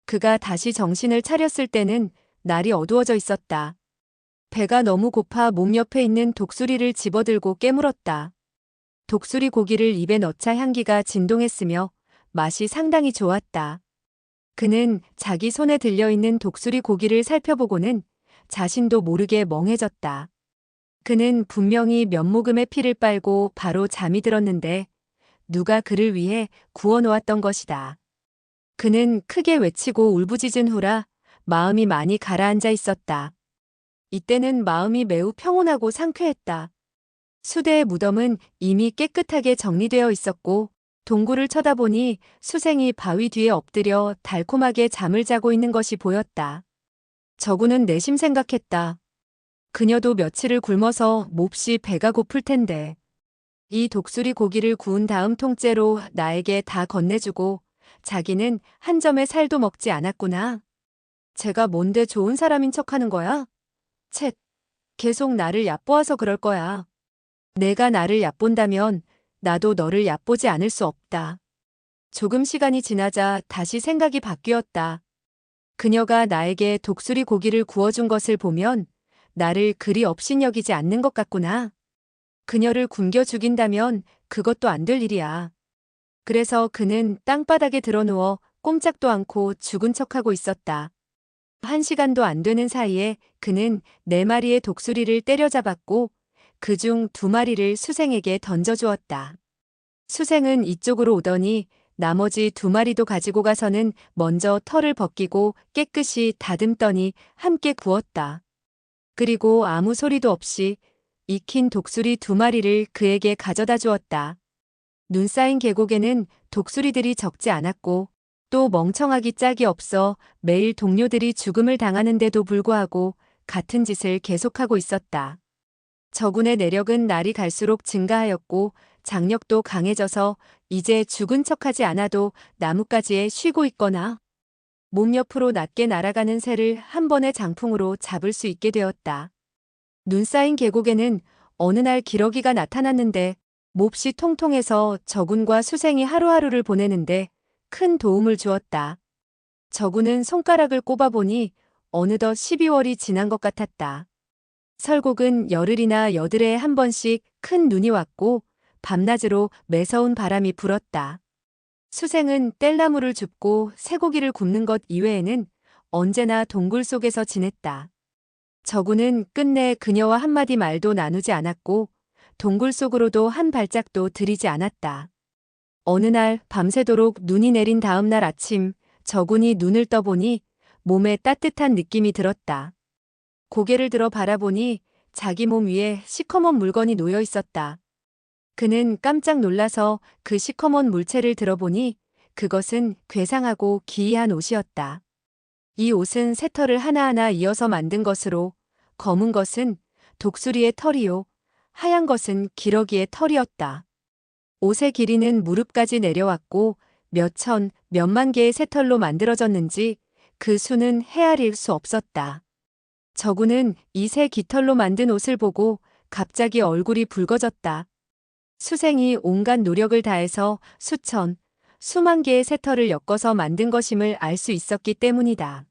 그가 다시 정신을 차렸을 때는 날이 어두워져 있었다. 배가 너무 고파 몸 옆에 있는 독수리를 집어들고 깨물었다. 독수리 고기를 입에 넣자 향기가 진동했으며 맛이 상당히 좋았다. 그는 자기 손에 들려있는 독수리 고기를 살펴보고는 자신도 모르게 멍해졌다. 그는 분명히 면모금의 피를 빨고 바로 잠이 들었는데 누가 그를 위해 구워놓았던 것이다. 그는 크게 외치고 울부짖은 후라 마음이 많이 가라앉아 있었다. 이때는 마음이 매우 평온하고 상쾌했다. 수대의 무덤은 이미 깨끗하게 정리되어 있었고 동굴을 쳐다보니 수생이 바위 뒤에 엎드려 달콤하게 잠을 자고 있는 것이 보였다. 저구는 내심 생각했다. 그녀도 며칠을 굶어서 몹시 배가 고플 텐데. 이 독수리 고기를 구운 다음 통째로 나에게 다 건네주고 자기는 한 점의 살도 먹지 않았구나. 제가 뭔데 좋은 사람인 척하는 거야? 쳇, 계속 나를 얕보아서 그럴 거야. 내가 나를 얕본다면 나도 너를 얕보지 않을 수 없다. 조금 시간이 지나자 다시 생각이 바뀌었다. 그녀가 나에게 독수리 고기를 구워준 것을 보면 나를 그리 업신여기지 않는 것 같구나. 그녀를 굶겨 죽인다면 그것도 안 될 일이야. 그래서 그는 땅바닥에 드러누워 꼼짝도 않고 죽은 척하고 있었다. 1시간도 안 되는 사이에 그는 4마리의 독수리를 때려잡았고 그중 2마리를 수생에게 던져주었다. 수생은 이쪽으로 오더니 나머지 2마리도 가지고 가서는 먼저 털을 벗기고 깨끗이 다듬더니 함께 구웠다. 그리고 아무 소리도 없이 익힌 독수리 2마리를 그에게 가져다 주었다. 눈 쌓인 계곡에는 독수리들이 적지 않았고 또 멍청하기 짝이 없어 매일 동료들이 죽음을 당하는데도 불구하고 같은 짓을 계속하고 있었다. 저군의 내력은 날이 갈수록 증가하였고 장력도 강해져서 이제 죽은 척하지 않아도 나뭇가지에 쉬고 있거나 몸 옆으로 낮게 날아가는 새를 한 번의 장풍으로 잡을 수 있게 되었다. 눈 쌓인 계곡에는 어느 날 기러기가 나타났는데 몹시 통통해서 저군과 수생이 하루하루를 보내는데 큰 도움을 주었다. 저군은 손가락을 꼽아보니 어느덧 12월이 지난 것 같았다. 설곡은 열흘이나 여드레에 한 번씩 큰 눈이 왔고 밤낮으로 매서운 바람이 불었다. 수생은 뗄나무를 줍고 쇠고기를 굽는 것 이외에는 언제나 동굴 속에서 지냈다. 저구는 끝내 그녀와 한마디 말도 나누지 않았고 동굴 속으로도 한 발짝도 들이지 않았다. 어느 날 밤새도록 눈이 내린 다음 날 아침 저군이 눈을 떠보니 몸에 따뜻한 느낌이 들었다. 고개를 들어 바라보니 자기 몸 위에 시커먼 물건이 놓여 있었다. 그는 깜짝 놀라서 그 시커먼 물체를 들어보니 그것은 괴상하고 기이한 옷이었다. 이 옷은 새털을 하나하나 이어서 만든 것으로 검은 것은 독수리의 털이요, 하얀 것은 기러기의 털이었다. 옷의 길이는 무릎까지 내려왔고 몇 천, 몇만 개의 새털로 만들어졌는지 그 수는 헤아릴 수 없었다. 저구는 이 새 깃털로 만든 옷을 보고 갑자기 얼굴이 붉어졌다. 수생이 온갖 노력을 다해서 수천, 수만 개의 새털을 엮어서 만든 것임을 알 수 있었기 때문이다.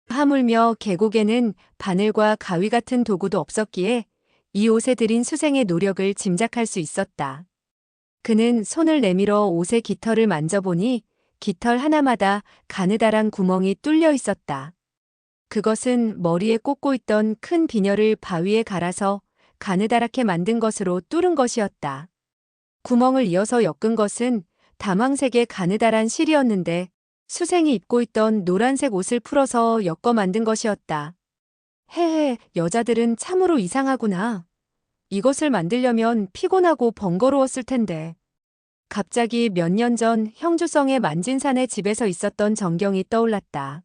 하물며 계곡에는 바늘과 가위 같은 도구도 없었기에 이 옷에 들인 수생의 노력을 짐작할 수 있었다. 그는 손을 내밀어 옷의 깃털을 만져보니 깃털 하나마다 가느다란 구멍이 뚫려 있었다. 그것은 머리에 꽂고 있던 큰 비녀를 바위에 갈아서 가느다랗게 만든 것으로 뚫은 것이었다. 구멍을 이어서 엮은 것은 다망색의 가느다란 실이었는데 수생이 입고 있던 노란색 옷을 풀어서 엮어 만든 것이었다. 헤헤, 여자들은 참으로 이상하구나. 이것을 만들려면 피곤하고 번거로웠을 텐데. 갑자기 몇 년 전 형주성의 만진산의 집에서 있었던 전경이 떠올랐다.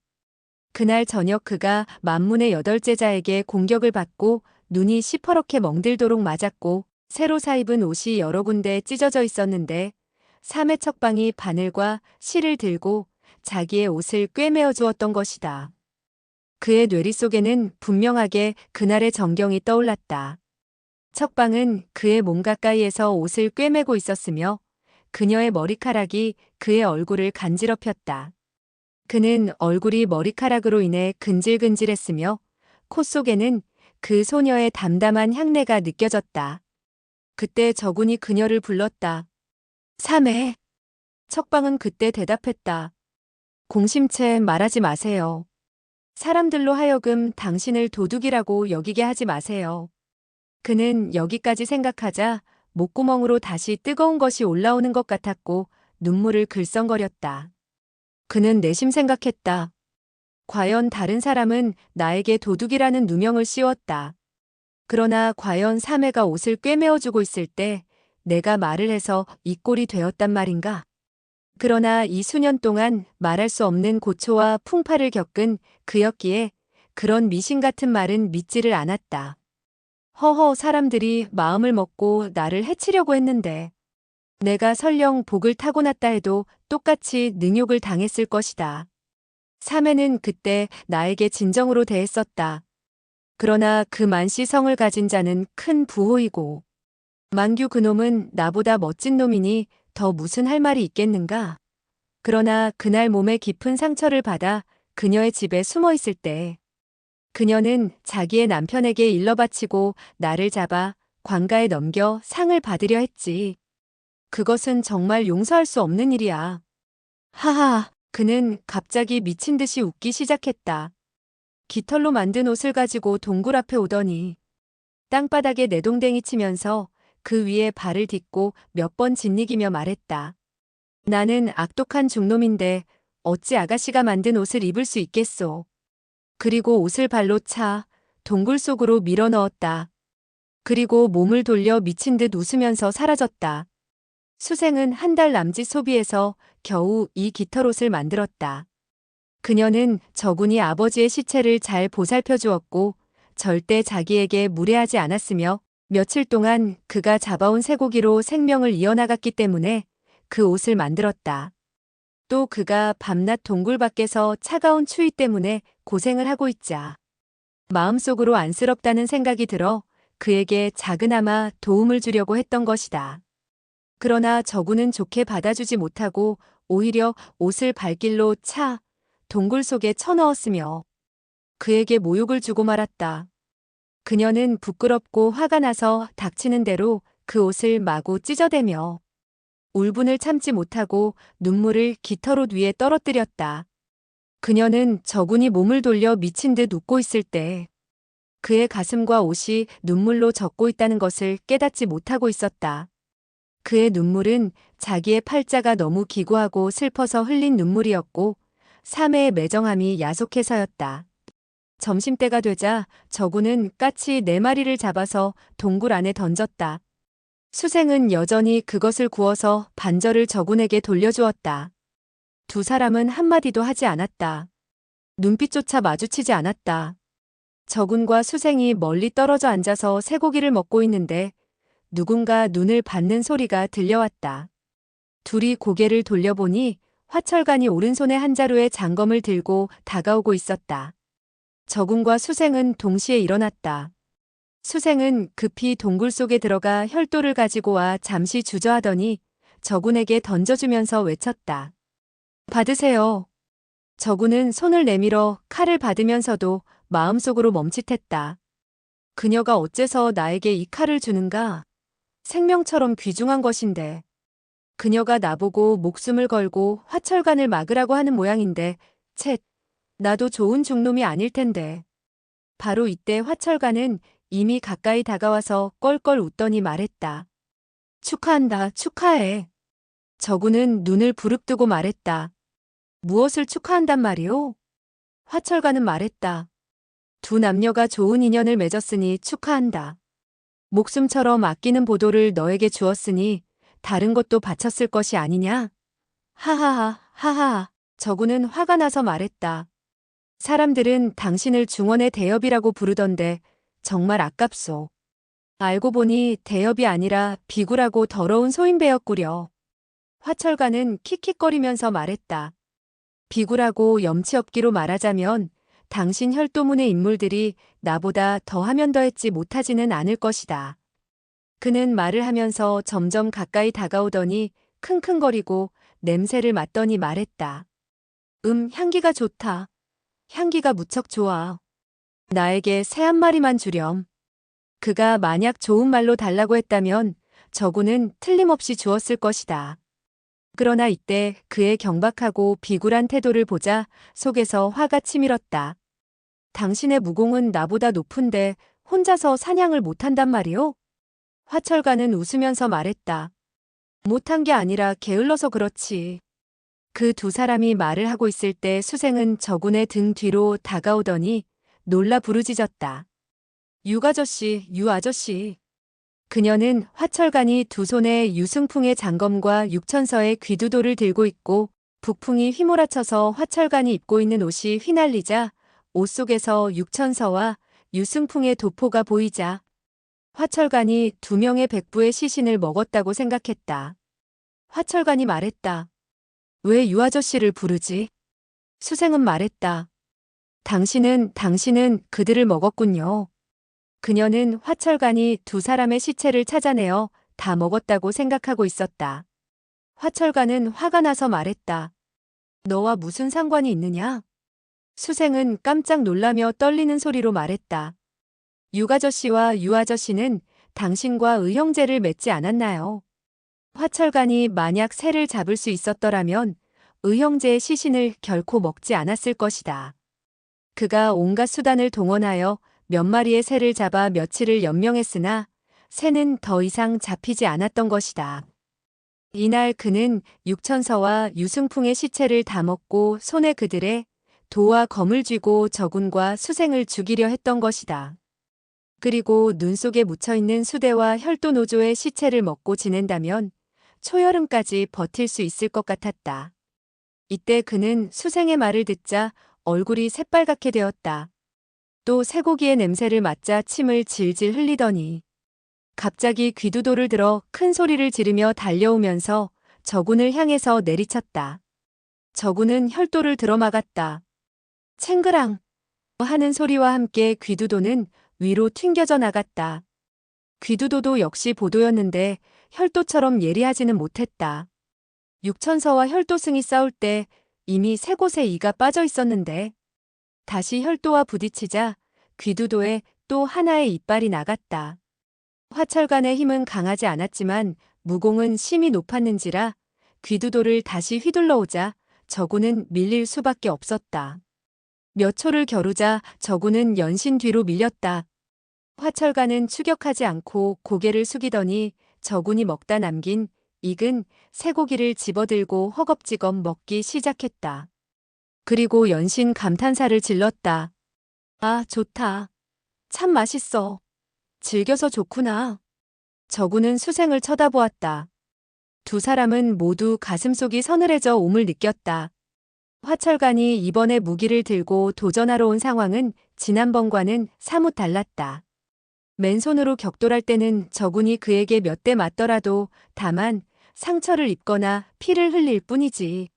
그날 저녁 그가 만문의 8제자에게 공격을 받고 눈이 시퍼렇게 멍들도록 맞았고 새로 사입은 옷이 여러 군데 찢어져 있었는데 삼의 척방이 바늘과 실을 들고 자기의 옷을 꿰매어 주었던 것이다. 그의 뇌리 속에는 분명하게 그날의 전경이 떠올랐다. 척방은 그의 몸 가까이에서 옷을 꿰매고 있었으며 그녀의 머리카락이 그의 얼굴을 간지럽혔다. 그는 얼굴이 머리카락으로 인해 근질근질했으며 코 속에는 그 소녀의 담담한 향내가 느껴졌다. 그때 저군이 그녀를 불렀다. 삼해. 척방은 그때 대답했다. 공심채 말하지 마세요. 사람들로 하여금 당신을 도둑이라고 여기게 하지 마세요. 그는 여기까지 생각하자 목구멍으로 다시 뜨거운 것이 올라오는 것 같았고 눈물을 글썽거렸다. 그는 내심 생각했다. 과연 다른 사람은 나에게 도둑이라는 누명을 씌웠다. 그러나 과연 사매가 옷을 꿰매어주고 있을 때 내가 말을 해서 이 꼴이 되었단 말인가? 그러나 이 수년 동안 말할 수 없는 고초와 풍파를 겪은 그였기에 그런 미신 같은 말은 믿지를 않았다. 허허 사람들이 마음을 먹고 나를 해치려고 했는데 내가 설령 복을 타고났다 해도 똑같이 능욕을 당했을 것이다. 사매는 그때 나에게 진정으로 대했었다. 그러나 그 만시성을 가진 자는 큰 부호이고 만규 그놈은 나보다 멋진 놈이니 더 무슨 할 말이 있겠는가? 그러나 그날 몸에 깊은 상처를 받아 그녀의 집에 숨어 있을 때 그녀는 자기의 남편에게 일러 바치고 나를 잡아 관가에 넘겨 상을 받으려 했지. 그것은 정말 용서할 수 없는 일이야. 하하, 그는 갑자기 미친 듯이 웃기 시작했다. 깃털로 만든 옷을 가지고 동굴 앞에 오더니 땅바닥에 내동댕이 치면서 그 위에 발을 딛고 몇 번 짓이기며 말했다. 나는 악독한 중놈인데 어찌 아가씨가 만든 옷을 입을 수 있겠소. 그리고 옷을 발로 차 동굴 속으로 밀어 넣었다. 그리고 몸을 돌려 미친 듯 웃으면서 사라졌다. 수생은 한 달 남짓 소비해서 겨우 이 깃털옷을 만들었다. 그녀는 저군이 아버지의 시체를 잘 보살펴 주었고 절대 자기에게 무례하지 않았으며 며칠 동안 그가 잡아온 쇠고기로 생명을 이어나갔기 때문에 그 옷을 만들었다. 또 그가 밤낮 동굴 밖에서 차가운 추위 때문에 고생을 하고 있자 마음속으로 안쓰럽다는 생각이 들어 그에게 작은아마 도움을 주려고 했던 것이다. 그러나 저군은 좋게 받아주지 못하고 오히려 옷을 발길로 차 동굴 속에 쳐넣었으며 그에게 모욕을 주고 말았다. 그녀는 부끄럽고 화가 나서 닥치는 대로 그 옷을 마구 찢어대며 울분을 참지 못하고 눈물을 깃털옷 위에 떨어뜨렸다. 그녀는 저군이 몸을 돌려 미친 듯 웃고 있을 때 그의 가슴과 옷이 눈물로 젖고 있다는 것을 깨닫지 못하고 있었다. 그의 눈물은 자기의 팔자가 너무 기구하고 슬퍼서 흘린 눈물이었고 사매의 매정함이 야속해서였다. 점심때가 되자 저군은 까치 4마리를 잡아서 동굴 안에 던졌다. 수생은 여전히 그것을 구워서 반절을 저군에게 돌려주었다. 두 사람은 한마디도 하지 않았다. 눈빛조차 마주치지 않았다. 저군과 수생이 멀리 떨어져 앉아서 쇠고기를 먹고 있는데 누군가 눈을 받는 소리가 들려왔다. 둘이 고개를 돌려보니 화철간이 오른손에 한 자루의 장검을 들고 다가오고 있었다. 저군과 수생은 동시에 일어났다. 수생은 급히 동굴 속에 들어가 혈도를 가지고 와 잠시 주저하더니 저군에게 던져주면서 외쳤다. 받으세요. 저군은 손을 내밀어 칼을 받으면서도 마음속으로 멈칫했다. 그녀가 어째서 나에게 이 칼을 주는가? 생명처럼 귀중한 것인데. 그녀가 나보고 목숨을 걸고 화철간을 막으라고 하는 모양인데 쳇. 나도 좋은 중놈이 아닐 텐데. 바로 이때 화철간은 이미 가까이 다가와서 껄껄 웃더니 말했다. 축하한다, 축하해. 저군은 눈을 부릅뜨고 말했다. 무엇을 축하한단 말이오? 화철간은 말했다. 두 남녀가 좋은 인연을 맺었으니 축하한다. 목숨처럼 아끼는 보도를 너에게 주었으니 다른 것도 바쳤을 것이 아니냐? 하하하, 하하하. 저군은 화가 나서 말했다. 사람들은 당신을 중원의 대엽이라고 부르던데 정말 아깝소. 알고 보니 대엽이 아니라 비굴하고 더러운 소인배였구려. 화철간은 킥킥거리면서 말했다. 비굴하고 염치 없기로 말하자면 당신 혈도문의 인물들이 나보다 더하면 더했지 못하지는 않을 것이다. 그는 말을 하면서 점점 가까이 다가오더니 킁킁거리고 냄새를 맡더니 말했다. 향기가 좋다. 향기가 무척 좋아. 나에게 새 한 마리만 주렴. 그가 만약 좋은 말로 달라고 했다면 저구는 틀림없이 주었을 것이다. 그러나 이때 그의 경박하고 비굴한 태도를 보자 속에서 화가 치밀었다. 당신의 무공은 나보다 높은데 혼자서 사냥을 못한단 말이오? 화철가는 웃으면서 말했다. 못한 게 아니라 게을러서 그렇지. 그 두 사람이 말을 하고 있을 때 수생은 저군의 등 뒤로 다가오더니 놀라 부르짖었다. 유아저씨, 유아저씨. 그녀는 화철간이 두 손에 유승풍의 장검과 육천서의 귀두도를 들고 있고 북풍이 휘몰아쳐서 화철간이 입고 있는 옷이 휘날리자 옷 속에서 육천서와 유승풍의 도포가 보이자 화철간이 두 명의 백부의 시신을 먹었다고 생각했다. 화철간이 말했다. 왜 유아저씨를 부르지? 수생은 말했다. 당신은 그들을 먹었군요. 그녀는 화철간이 두 사람의 시체를 찾아내어 다 먹었다고 생각하고 있었다. 화철간은 화가 나서 말했다. 너와 무슨 상관이 있느냐? 수생은 깜짝 놀라며 떨리는 소리로 말했다. 육아저씨와 유아저씨는 당신과 의형제를 맺지 않았나요? 화철간이 만약 새를 잡을 수 있었더라면 의형제의 시신을 결코 먹지 않았을 것이다. 그가 온갖 수단을 동원하여 몇 마리의 새를 잡아 며칠을 연명했으나 새는 더 이상 잡히지 않았던 것이다. 이날 그는 육천서와 유승풍의 시체를 다 먹고 손에 그들의 도와 검을 쥐고 저군과 수생을 죽이려 했던 것이다. 그리고 눈 속에 묻혀있는 수대와 혈도노조의 시체를 먹고 지낸다면 초여름까지 버틸 수 있을 것 같았다. 이때 그는 수생의 말을 듣자 얼굴이 새빨갛게 되었다. 또 쇠고기의 냄새를 맡자 침을 질질 흘리더니 갑자기 귀두도를 들어 큰 소리를 지르며 달려오면서 저군을 향해서 내리쳤다. 저군은 혈도를 들어막았다. 챙그랑 하는 소리와 함께 귀두도는 위로 튕겨져 나갔다. 귀두도도 역시 보도였는데 혈도처럼 예리하지는 못했다. 육천서와 혈도승이 싸울 때 이미 세 곳에 이가 빠져 있었는데 다시 혈도와 부딪히자 귀두도에 또 하나의 이빨이 나갔다. 화철간의 힘은 강하지 않았지만 무공은 심이 높았는지라 귀두도를 다시 휘둘러오자 저구는 밀릴 수밖에 없었다. 몇 초를 겨루자 저구는 연신 뒤로 밀렸다. 화철간은 추격하지 않고 고개를 숙이더니 저군이 먹다 남긴 익은 쇠고기를 집어들고 허겁지겁 먹기 시작했다. 그리고 연신 감탄사를 질렀다. 아, 좋다. 참 맛있어. 즐겨서 좋구나. 저구는 수생을 쳐다보았다. 두 사람은 모두 가슴속이 서늘해져 옴을 느꼈다. 화철간이 이번에 무기를 들고 도전하러 온 상황은 지난번과는 사뭇 달랐다. 맨손으로 격돌할 때는 저군이 그에게 몇 대 맞더라도 다만 상처를 입거나 피를 흘릴 뿐이지.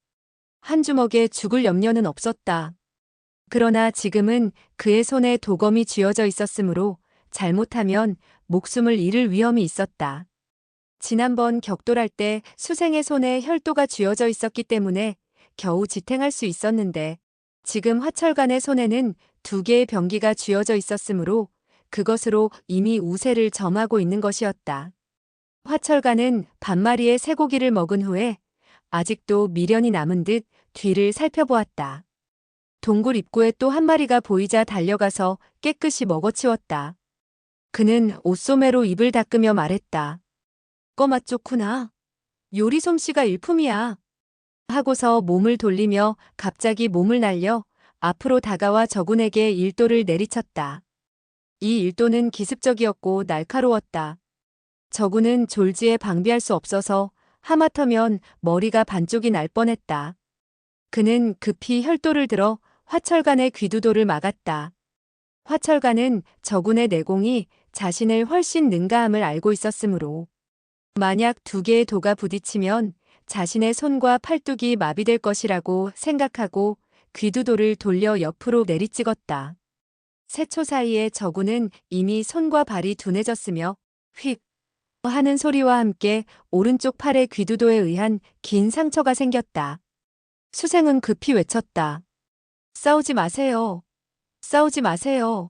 한 주먹에 죽을 염려는 없었다. 그러나 지금은 그의 손에 도검이 쥐어져 있었으므로 잘못하면 목숨을 잃을 위험이 있었다. 지난번 격돌할 때 수생의 손에 혈도가 쥐어져 있었기 때문에 겨우 지탱할 수 있었는데 지금 화철간의 손에는 두 개의 병기가 쥐어져 있었으므로 그것으로 이미 우세를 점하고 있는 것이었다. 화철간은 반마리의 쇠고기를 먹은 후에 아직도 미련이 남은 듯 뒤를 살펴보았다. 동굴 입구에 또 한 마리가 보이자 달려가서 깨끗이 먹어치웠다. 그는 옷소매로 입을 닦으며 말했다. 꺼맛 좋구나. 요리 솜씨가 일품이야. 하고서 몸을 돌리며 갑자기 몸을 날려 앞으로 다가와 저군에게 일도를 내리쳤다. 이 일도는 기습적이었고 날카로웠다. 저군은 졸지에 방비할 수 없어서 하마터면 머리가 반쪽이 날 뻔했다. 그는 급히 혈도를 들어 화철간의 귀두도를 막았다. 화철간은 저군의 내공이 자신을 훨씬 능가함을 알고 있었으므로 만약 두 개의 도가 부딪히면 자신의 손과 팔뚝이 마비될 것이라고 생각하고 귀두도를 돌려 옆으로 내리찍었다. 세초 사이에 저군은 이미 손과 발이 둔해졌으며 휙 하는 소리와 함께 오른쪽 팔에 귀두도에 의한 긴 상처가 생겼다. 수생은 급히 외쳤다. 싸우지 마세요. 싸우지 마세요.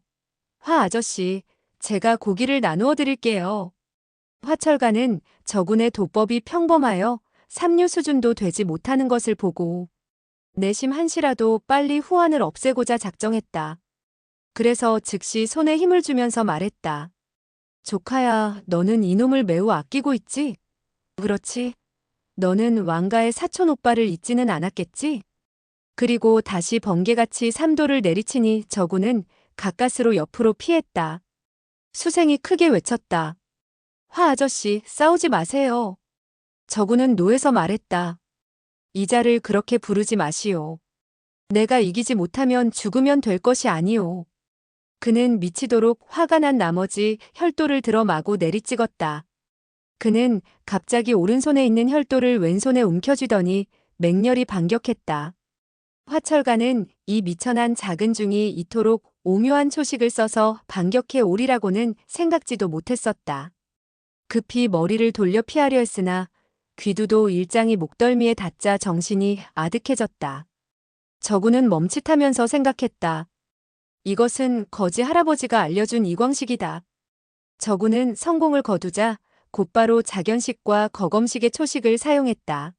화 아저씨, 제가 고기를 나누어 드릴게요. 화철가는 저군의 도법이 평범하여 삼류 수준도 되지 못하는 것을 보고 내심 한시라도 빨리 후환을 없애고자 작정했다. 그래서 즉시 손에 힘을 주면서 말했다. 조카야, 너는 이놈을 매우 아끼고 있지? 그렇지. 너는 왕가의 사촌 오빠를 잊지는 않았겠지? 그리고 다시 번개같이 삼도를 내리치니 저군은 가까스로 옆으로 피했다. 수생이 크게 외쳤다. 화 아저씨, 싸우지 마세요. 저군은 노에서 말했다. 이자를 그렇게 부르지 마시오. 내가 이기지 못하면 죽으면 될 것이 아니오. 그는 미치도록 화가 난 나머지 혈도를 들어 마구 내리찍었다. 그는 갑자기 오른손에 있는 혈도를 왼손에 움켜쥐더니 맹렬히 반격했다. 화철가는 이 미천한 작은 중이 이토록 오묘한 초식을 써서 반격해 오리라고는 생각지도 못했었다. 급히 머리를 돌려 피하려 했으나 귀두도 일장이 목덜미에 닿자 정신이 아득해졌다. 저구는 멈칫하면서 생각했다. 이것은 거지 할아버지가 알려준 이광식이다. 저구는 성공을 거두자 곧바로 작연식과 거검식의 초식을 사용했다.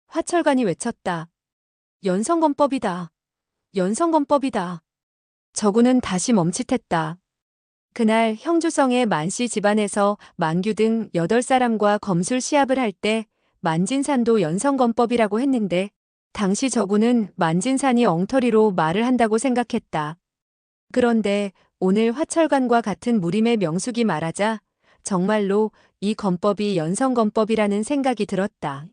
화철관이 외쳤다. 연성검법이다. 연성검법이다. 저구는 다시 멈칫했다. 그날 형주성의 만씨 집안에서 만규 등 8사람과 검술 시합을 할 때 만진산도 연성검법이라고 했는데 당시 저구는 만진산이 엉터리로 말을 한다고 생각했다. 그런데 오늘 화철관과 같은 무림의 명숙이 말하자 정말로 이 검법이 연성검법이라는 생각이 들었다.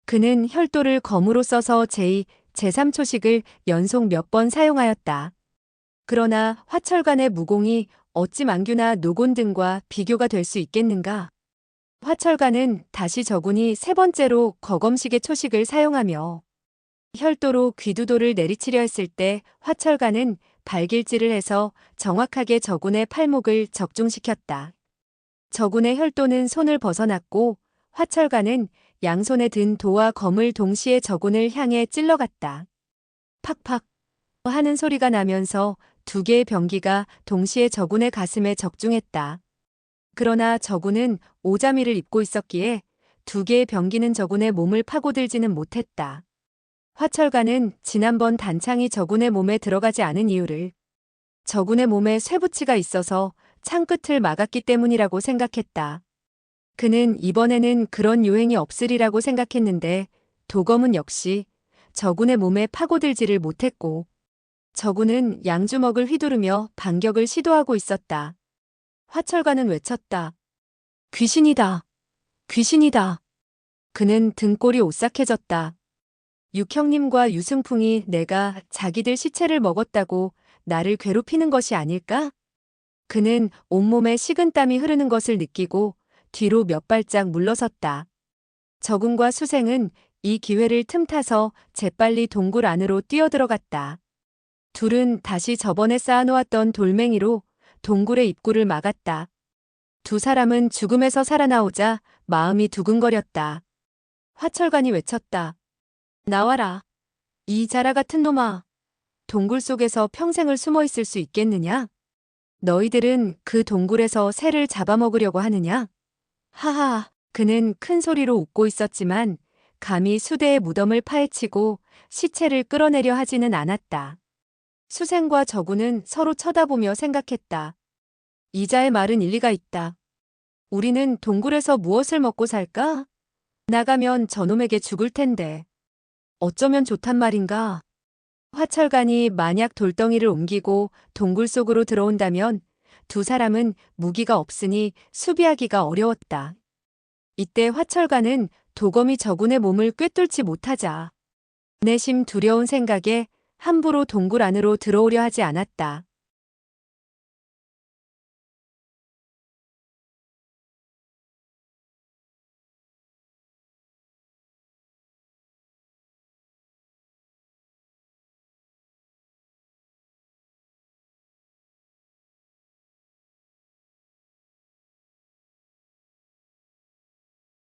그는 혈도를 검으로 써서 제2, 제3초식을 연속 몇 번 사용하였다. 그러나 화철관의 무공이 어찌 만규나 노곤 등과 비교가 될 수 있겠는가? 화철관은 다시 저군이 세 번째로 거검식의 초식을 사용하며 혈도로 귀두도를 내리치려 했을 때 화철관은 발길질을 해서 정확하게 저군의 팔목을 적중시켰다. 저군의 혈도는 손을 벗어났고 화철관은 양손에 든 도와 검을 동시에 저군을 향해 찔러갔다. 팍팍 하는 소리가 나면서 두 개의 병기가 동시에 저군의 가슴에 적중했다. 그러나 저군은 오자미를 입고 있었기에 두 개의 병기는 저군의 몸을 파고들지는 못했다. 화철관은 지난번 단창이 저군의 몸에 들어가지 않은 이유를 저군의 몸에 쇠붙이가 있어서 창끝을 막았기 때문이라고 생각했다. 그는 이번에는 그런 요행이 없으리라고 생각했는데 도검은 역시 저군의 몸에 파고들지를 못했고 저군은 양주먹을 휘두르며 반격을 시도하고 있었다. 화철관은 외쳤다. 귀신이다. 귀신이다. 그는 등골이 오싹해졌다. 육형님과 유승풍이 내가 자기들 시체를 먹었다고 나를 괴롭히는 것이 아닐까? 그는 온몸에 식은땀이 흐르는 것을 느끼고 뒤로 몇 발짝 물러섰다. 저군과 수생은 이 기회를 틈타서 재빨리 동굴 안으로 뛰어들어갔다. 둘은 다시 저번에 쌓아놓았던 돌멩이로 동굴의 입구를 막았다. 두 사람은 죽음에서 살아나오자 마음이 두근거렸다. 화철관이 외쳤다. 나와라. 이 자라 같은 놈아. 동굴 속에서 평생을 숨어 있을 수 있겠느냐? 너희들은 그 동굴에서 새를 잡아먹으려고 하느냐? 하하, 그는 큰 소리로 웃고 있었지만 감히 수대의 무덤을 파헤치고 시체를 끌어내려 하지는 않았다. 수생과 저구는 서로 쳐다보며 생각했다. 이자의 말은 일리가 있다. 우리는 동굴에서 무엇을 먹고 살까? 나가면 저놈에게 죽을 텐데. 어쩌면 좋단 말인가? 화철관이 만약 돌덩이를 옮기고 동굴 속으로 들어온다면 두 사람은 무기가 없으니 수비하기가 어려웠다. 이때 화철관은 도검이 저군의 몸을 꿰뚫지 못하자 내심 두려운 생각에 함부로 동굴 안으로 들어오려 하지 않았다.